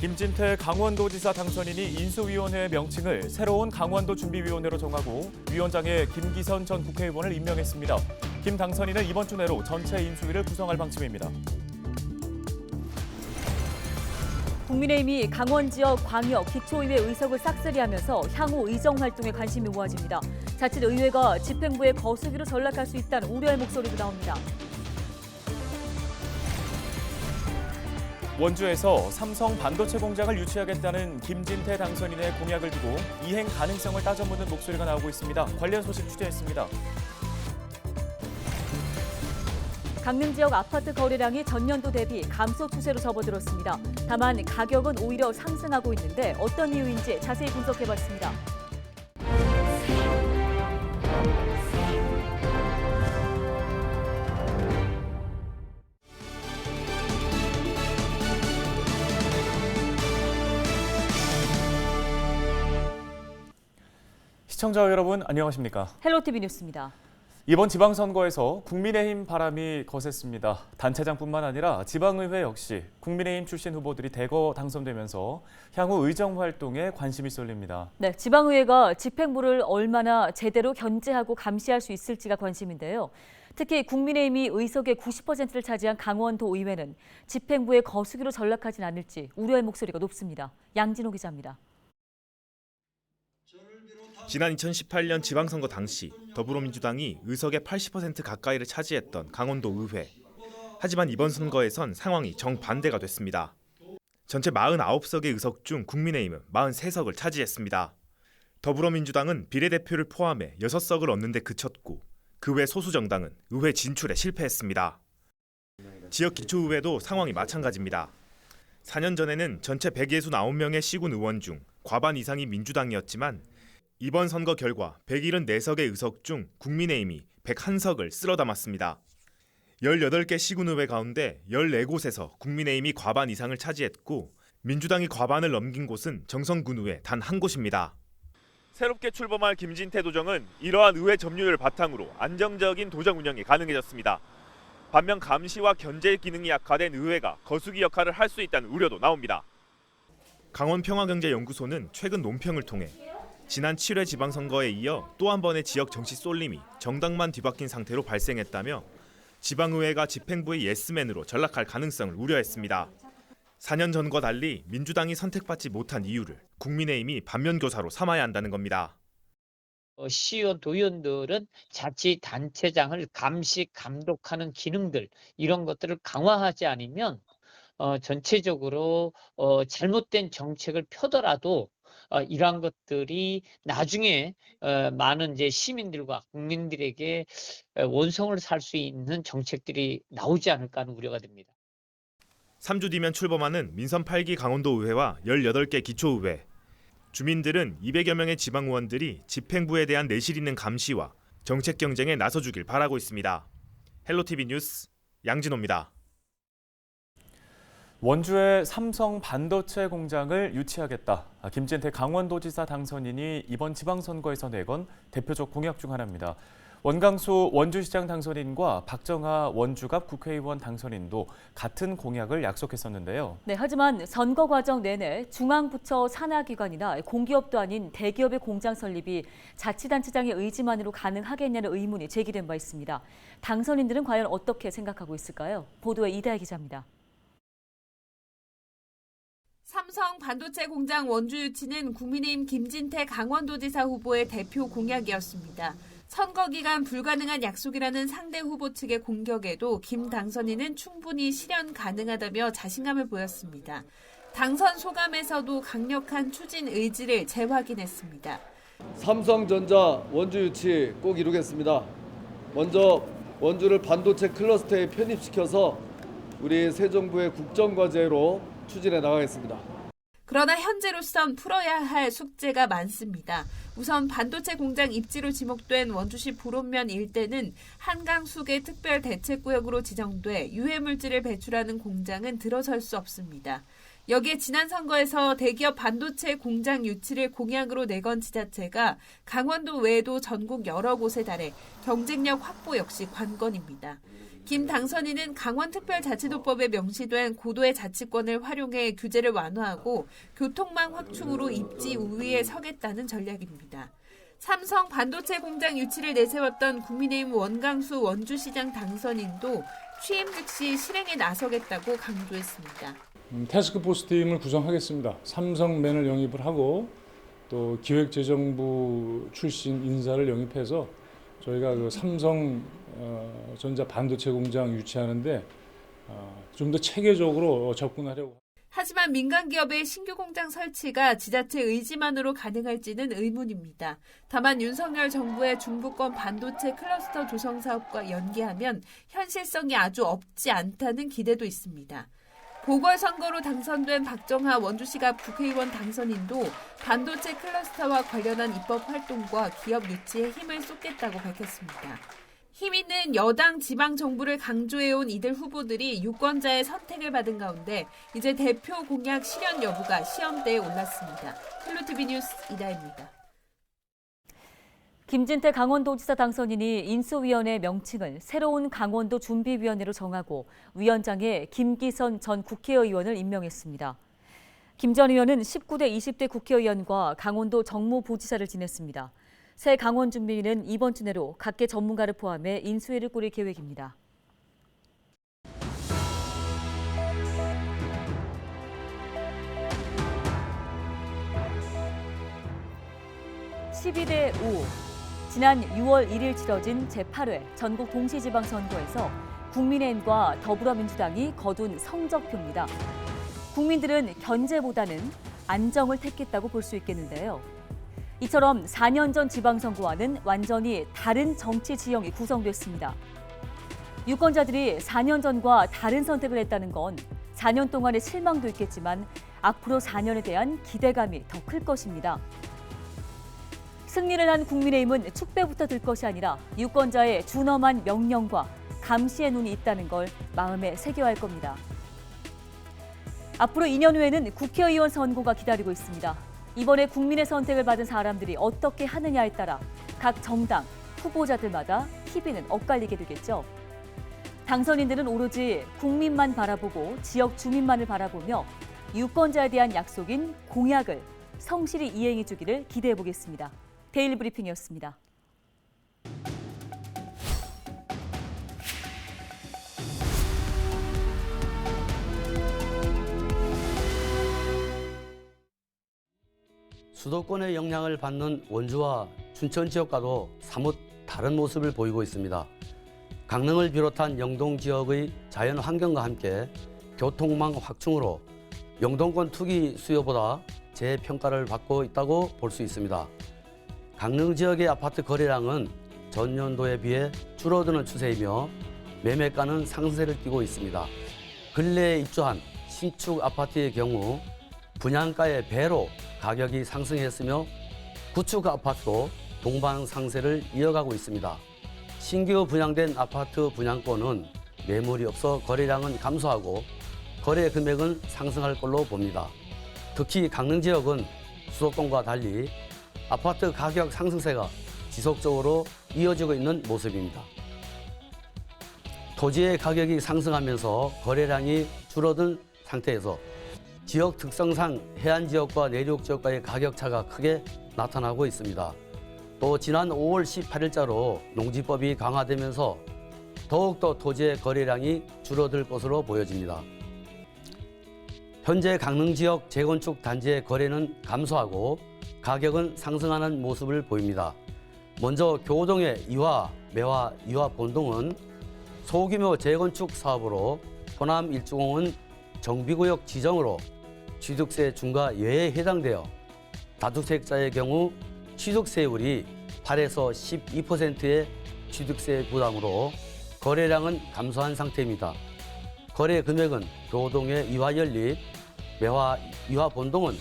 김진태 강원도지사 당선인이 인수위원회 명칭을 새로운 강원도 준비위원회로 정하고 위원장에 김기선 전 국회의원을 임명했습니다. 김 당선인은 이번 주 내로 전체 인수위를 구성할 방침입니다. 국민의힘이 강원 지역 광역 기초의회 의석을 싹쓸이하면서 향후 의정 활동에 관심이 모아집니다. 자칫 의회가 집행부의 거수기로 전락할 수 있다는 우려의 목소리도 나옵니다. 원주에서 삼성 반도체 공장을 유치하겠다는 김진태 당선인의 공약을 두고 이행 가능성을 따져묻는 목소리가 나오고 있습니다. 관련 소식 취재했습니다. 강릉 지역 아파트 거래량이 전년도 대비 감소 추세로 접어들었습니다. 다만 가격은 오히려 상승하고 있는데 어떤 이유인지 자세히 분석해봤습니다. 시청자 여러분 안녕하십니까? 헬로티비 뉴스입니다. 이번 지방선거에서 국민의힘 바람이 거셌습니다. 단체장뿐만 아니라 지방의회 역시 국민의힘 출신 후보들이 대거 당선되면서 향후 의정 활동에 관심이 쏠립니다. 네, 지방의회가 집행부를 얼마나 제대로 견제하고 감시할 수 있을지가 관심인데요. 특히 국민의힘이 의석의 90%를 차지한 강원도 의회는 집행부의 거수기로 전락하진 않을지 우려의 목소리가 높습니다. 양진호 기자입니다. 지난 2018년 지방선거 당시 더불어민주당이 의석의 80% 가까이를 차지했던 강원도 의회. 하지만 이번 선거에선 상황이 정반대가 됐습니다. 전체 49석의 의석 중 국민의힘은 43석을 차지했습니다. 더불어민주당은 비례대표를 포함해 6석을 얻는 데 그쳤고 그 외 소수 정당은 의회 진출에 실패했습니다. 지역 기초의회도 상황이 마찬가지입니다. 4년 전에는 전체 169명의 시군 의원 중 과반 이상이 민주당이었지만 이번 선거 결과 174석의 의석 중 국민의힘이 101석을 쓸어 담았습니다. 18개 시군의회 가운데 14곳에서 국민의힘이 과반 이상을 차지했고 민주당이 과반을 넘긴 곳은 정성군의회 단 한 곳입니다. 새롭게 출범할 김진태 도정은 이러한 의회 점유율을 바탕으로 안정적인 도정 운영이 가능해졌습니다. 반면 감시와 견제 기능이 약화된 의회가 거수기 역할을 할 수 있다는 우려도 나옵니다. 강원평화경제연구소는 최근 논평을 통해 지난 7회 지방선거에 이어 또 한 번의 지역 정치 쏠림이 정당만 뒤바뀐 상태로 발생했다며 지방의회가 집행부의 예스맨으로 전락할 가능성을 우려했습니다. 4년 전과 달리 민주당이 선택받지 못한 이유를 국민의힘이 반면교사로 삼아야 한다는 겁니다. 시의원, 도의원들은 자치단체장을 감시, 감독하는 기능들 이런 것들을 강화하지 않으면 전체적으로 잘못된 정책을 펴더라도 이러한 것들이 나중에 많은 이제 시민들과 국민들에게 원성을 살 수 있는 정책들이 나오지 않을까 하는 우려가 됩니다. 3주 뒤면 출범하는 민선 8기 강원도의회와 18개 기초의회. 주민들은 200여 명의 지방의원들이 집행부에 대한 내실 있는 감시와 정책 경쟁에 나서주길 바라고 있습니다. 헬로티비 뉴스 양진호입니다. 원주에 삼성 반도체 공장을 유치하겠다. 김진태 강원도지사 당선인이 이번 지방선거에서 내건 대표적 공약 중 하나입니다. 원광수 원주시장 당선인과 박정하 원주갑 국회의원 당선인도 같은 공약을 약속했었는데요. 네, 하지만 선거 과정 내내 중앙부처 산하기관이나 공기업도 아닌 대기업의 공장 설립이 자치단체장의 의지만으로 가능하겠냐는 의문이 제기된 바 있습니다. 당선인들은 과연 어떻게 생각하고 있을까요? 보도에 이다혜 기자입니다. 삼성 반도체 공장 원주 유치는 국민의힘 김진태 강원도지사 후보의 대표 공약이었습니다. 선거 기간 불가능한 약속이라는 상대 후보 측의 공격에도 김 당선인은 충분히 실현 가능하다며 자신감을 보였습니다. 당선 소감에서도 강력한 추진 의지를 재확인했습니다. 삼성전자 원주 유치 꼭 이루겠습니다. 먼저 원주를 반도체 클러스터에 편입시켜서 우리 새 정부의 국정과제로 추진해 나가겠습니다. 그러나 현재로선 풀어야 할 숙제가 많습니다. 우선 반도체 공장 입지로 지목된 원주시 불온면 일대는 한강수계 특별대책구역으로 지정돼 유해물질을 배출하는 공장은 들어설 수 없습니다. 여기에 지난 선거에서 대기업 반도체 공장 유치를 공약으로 내건 지자체가 강원도 외에도 전국 여러 곳에 달해 경쟁력 확보 역시 관건입니다. 김 당선인은 강원특별자치도법에 명시된 고도의 자치권을 활용해 규제를 완화하고 교통망 확충으로 입지 우위에 서겠다는 전략입니다. 삼성 반도체 공장 유치를 내세웠던 국민의힘 원강수 원주시장 당선인도 취임 즉시 실행에 나서겠다고 강조했습니다. 태스크포스 팀을 구성하겠습니다. 삼성맨을 영입을 하고 또 기획재정부 출신 인사를 영입해서 저희가 그 삼성 전자 반도체 공장 유치하는데 좀 더 체계적으로 접근하려고. 하지만 민간 기업의 신규 공장 설치가 지자체 의지만으로 가능할지는 의문입니다. 다만 윤석열 정부의 중부권 반도체 클러스터 조성 사업과 연계하면 현실성이 아주 없지 않다는 기대도 있습니다. 보궐선거로 당선된 박정하 원주시가 국회의원 당선인도 반도체 클러스터와 관련한 입법 활동과 기업 유치에 힘을 쏟겠다고 밝혔습니다. 힘 있는 여당 지방 정부를 강조해온 이들 후보들이 유권자의 선택을 받은 가운데 이제 대표 공약 실현 여부가 시험대에 올랐습니다. 헬로티비 뉴스 이다혜입니다. 김진태 강원도지사 당선인이 인수위원회 명칭을 새로운 강원도 준비위원회로 정하고 위원장에 김기선 전 국회의원을 임명했습니다. 김 전 의원은 19대 20대 국회의원과 강원도 정무부지사를 지냈습니다. 새 강원준비위는 이번 주 내로 각계 전문가를 포함해 인수위를 꾸릴 계획입니다. (12대 5) 지난 6월 1일 치러진 제8회 전국 동시지방선거에서 국민의힘과 더불어민주당이 거둔 성적표입니다. 국민들은 견제보다는 안정을 택했다고 볼 수 있겠는데요. 이처럼 4년 전 지방선거와는 완전히 다른 정치 지형이 구성됐습니다. 유권자들이 4년 전과 다른 선택을 했다는 건 4년 동안의 실망도 있겠지만 앞으로 4년에 대한 기대감이 더 클 것입니다. 승리를 한 국민의힘은 축배부터 들 것이 아니라 유권자의 준엄한 명령과 감시의 눈이 있다는 걸 마음에 새겨야 할 겁니다. 앞으로 2년 후에는 국회의원 선거가 기다리고 있습니다. 이번에 국민의 선택을 받은 사람들이 어떻게 하느냐에 따라 각 정당, 후보자들마다 희비는 엇갈리게 되겠죠. 당선인들은 오로지 국민만 바라보고 지역 주민만을 바라보며 유권자에 대한 약속인 공약을 성실히 이행해 주기를 기대해 보겠습니다. 데일리 브리핑이었습니다. 수도권의 영향을 받는 원주와 춘천 지역과도 사뭇 다른 모습을 보이고 있습니다. 강릉을 비롯한 영동 지역의 자연 환경과 함께 교통망 확충으로 영동권 투기 수요보다 재평가를 받고 있다고 볼 수 있습니다. 강릉 지역의 아파트 거래량은 전년도에 비해 줄어드는 추세이며 매매가는 상승세를 띠고 있습니다. 근래에 입주한 신축 아파트의 경우 분양가의 배로 가격이 상승했으며 구축 아파트도 동반 상세를 이어가고 있습니다. 신규 분양된 아파트 분양권은 매물이 없어 거래량은 감소하고 거래 금액은 상승할 걸로 봅니다. 특히 강릉 지역은 수도권과 달리 아파트 가격 상승세가 지속적으로 이어지고 있는 모습입니다. 토지의 가격이 상승하면서 거래량이 줄어든 상태에서 지역 특성상 해안 지역과 내륙 지역과의 가격 차가 크게 나타나고 있습니다. 또 지난 5월 18일자로 농지법이 강화되면서 더욱더 토지의 거래량이 줄어들 것으로 보여집니다. 현재 강릉 지역 재건축 단지의 거래는 감소하고 가격은 상승하는 모습을 보입니다. 먼저 교동의 이화, 매화, 이화 본동은 소규모 재건축 사업으로 호남 일주공은 정비구역 지정으로 취득세 중과 예외에 해당되어 다주택자의 경우 취득세율이 8에서 12%의 취득세 부담으로 거래량은 감소한 상태입니다. 거래 금액은 교동의 이화 연립, 매화 이화 본동은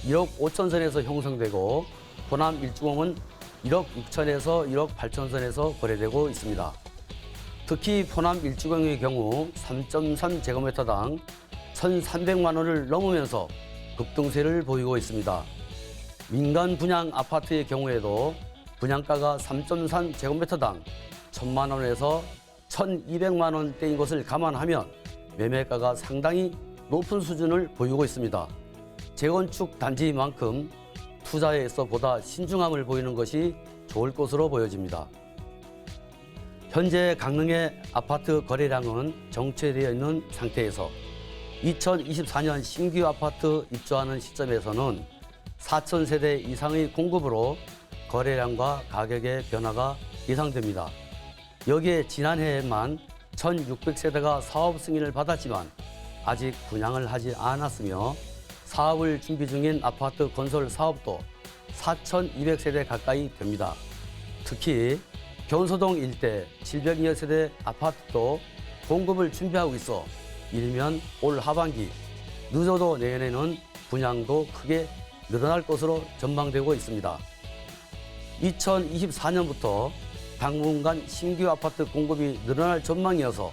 1억 5천 선에서 형성되고 호남 일주공은 1억 6천에서 1억 8천 선에서 거래되고 있습니다. 특히 호남 일주공의 경우 3.3제곱미터당 1,300만 원을 넘으면서 급등세를 보이고 있습니다. 민간 분양 아파트의 경우에도 분양가가 3.3제곱미터당 1,000만 원에서 1,200만 원대인 것을 감안하면 매매가가 상당히 높은 수준을 보이고 있습니다. 재건축 단지만큼 투자에 있어 보다 신중함을 보이는 것이 좋을 것으로 보여집니다. 현재 강릉의 아파트 거래량은 정체되어 있는 상태에서 2024년 신규 아파트 입주하는 시점에서는 4,000세대 이상의 공급으로 거래량과 가격의 변화가 예상됩니다. 여기에 지난해에만 1,600세대가 사업 승인을 받았지만 아직 분양을 하지 않았으며 사업을 준비 중인 아파트 건설 사업도 4,200세대 가까이 됩니다. 특히 견소동 일대 700여 세대 아파트도 공급을 준비하고 있어 일면 올 하반기, 늦어도 내년에는 분양도 크게 늘어날 것으로 전망되고 있습니다. 2024년부터 당분간 신규 아파트 공급이 늘어날 전망이어서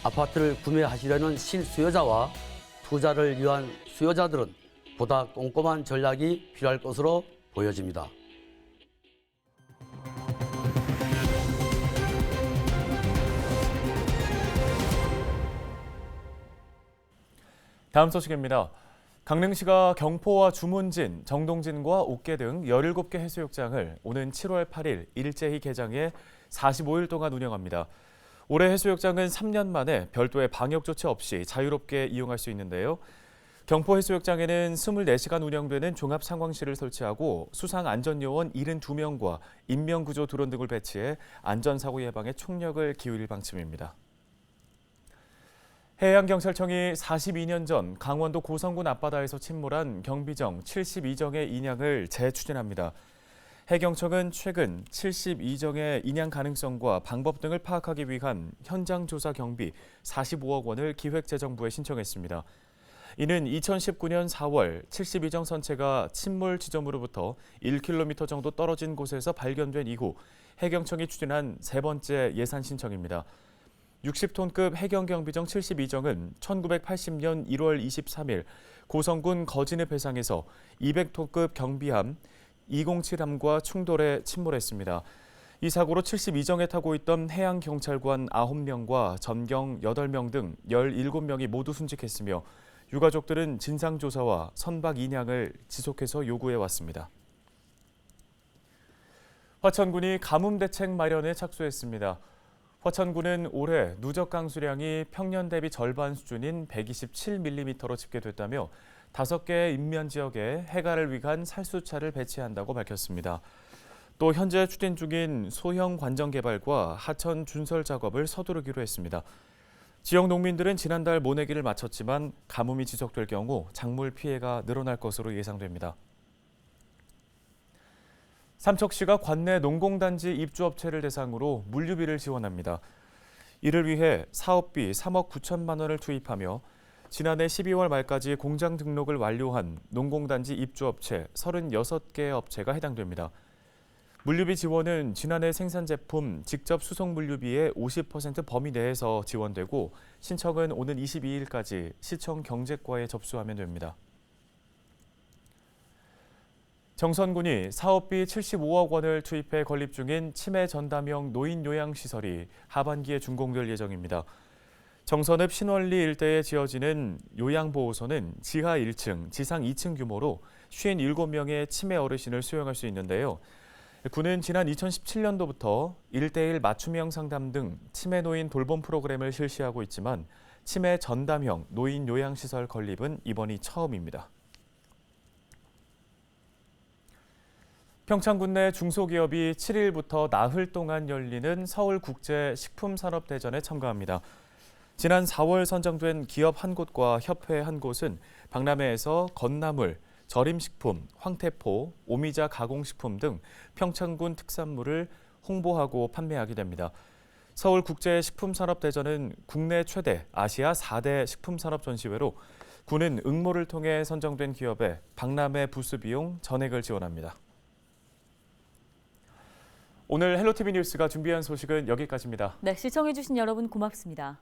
아파트를 구매하시려는 실수요자와 투자를 위한 수요자들은 보다 꼼꼼한 전략이 필요할 것으로 보여집니다. 다음 소식입니다. 강릉시가 경포와 주문진, 정동진과 옥계 등 17개 해수욕장을 오는 7월 8일 일제히 개장해 45일 동안 운영합니다. 올해 해수욕장은 3년 만에 별도의 방역 조치 없이 자유롭게 이용할 수 있는데요. 경포 해수욕장에는 24시간 운영되는 종합 상황실을 설치하고 수상안전요원 72명과 인명구조 드론 등을 배치해 안전사고 예방에 총력을 기울일 방침입니다. 해양경찰청이 42년 전 강원도 고성군 앞바다에서 침몰한 경비정 72정의 인양을 재추진합니다. 해경청은 최근 72정의 인양 가능성과 방법 등을 파악하기 위한 현장 조사 경비 45억 원을 기획재정부에 신청했습니다. 이는 2019년 4월 72정 선체가 침몰 지점으로부터 1km 정도 떨어진 곳에서 발견된 이후 해경청이 추진한 세 번째 예산 신청입니다. 60톤급 해경경비정 72정은 1980년 1월 23일 고성군 거진의 배상에서 200톤급 경비함 207함과 충돌해 침몰했습니다. 이 사고로 72정에 타고 있던 해양경찰관 9명과 전경 8명 등 17명이 모두 순직했으며 유가족들은 진상조사와 선박 인양을 지속해서 요구해왔습니다. 화천군이 가뭄 대책 마련에 착수했습니다. 화천군은 올해 누적 강수량이 평년 대비 절반 수준인 127mm로 집계됐다며 5개의 인면 지역에 해갈을 위한 살수차를 배치한다고 밝혔습니다. 또 현재 추진 중인 소형 관정 개발과 하천 준설 작업을 서두르기로 했습니다. 지역 농민들은 지난달 모내기를 마쳤지만 가뭄이 지속될 경우 작물 피해가 늘어날 것으로 예상됩니다. 삼척시가 관내 농공단지 입주업체를 대상으로 물류비를 지원합니다. 이를 위해 사업비 3억 9천만 원을 투입하며 지난해 12월 말까지 공장 등록을 완료한 농공단지 입주업체 36개 업체가 해당됩니다. 물류비 지원은 지난해 생산 제품 직접 수송 물류비의 50% 범위 내에서 지원되고 신청은 오는 22일까지 시청 경제과에 접수하면 됩니다. 정선군이 사업비 75억 원을 투입해 건립 중인 치매 전담형 노인 요양시설이 하반기에 준공될 예정입니다. 정선읍 신월리 일대에 지어지는 요양보호소는 지하 1층, 지상 2층 규모로 57명의 치매 어르신을 수용할 수 있는데요. 군은 지난 2017년도부터 1:1 맞춤형 상담 등 치매 노인 돌봄 프로그램을 실시하고 있지만 치매 전담형 노인 요양시설 건립은 이번이 처음입니다. 평창군 내 중소기업이 7일부터 나흘 동안 열리는 서울국제식품산업대전에 참가합니다. 지난 4월 선정된 기업 한 곳과 협회 한 곳은 박람회에서 건나물, 절임식품, 황태포, 오미자 가공식품 등 평창군 특산물을 홍보하고 판매하게 됩니다. 서울국제식품산업대전은 국내 최대 아시아 4대 식품산업 전시회로 군은 응모를 통해 선정된 기업에 박람회 부스 비용 전액을 지원합니다. 오늘 헬로티비 뉴스가 준비한 소식은 여기까지입니다. 네, 시청해주신 여러분 고맙습니다.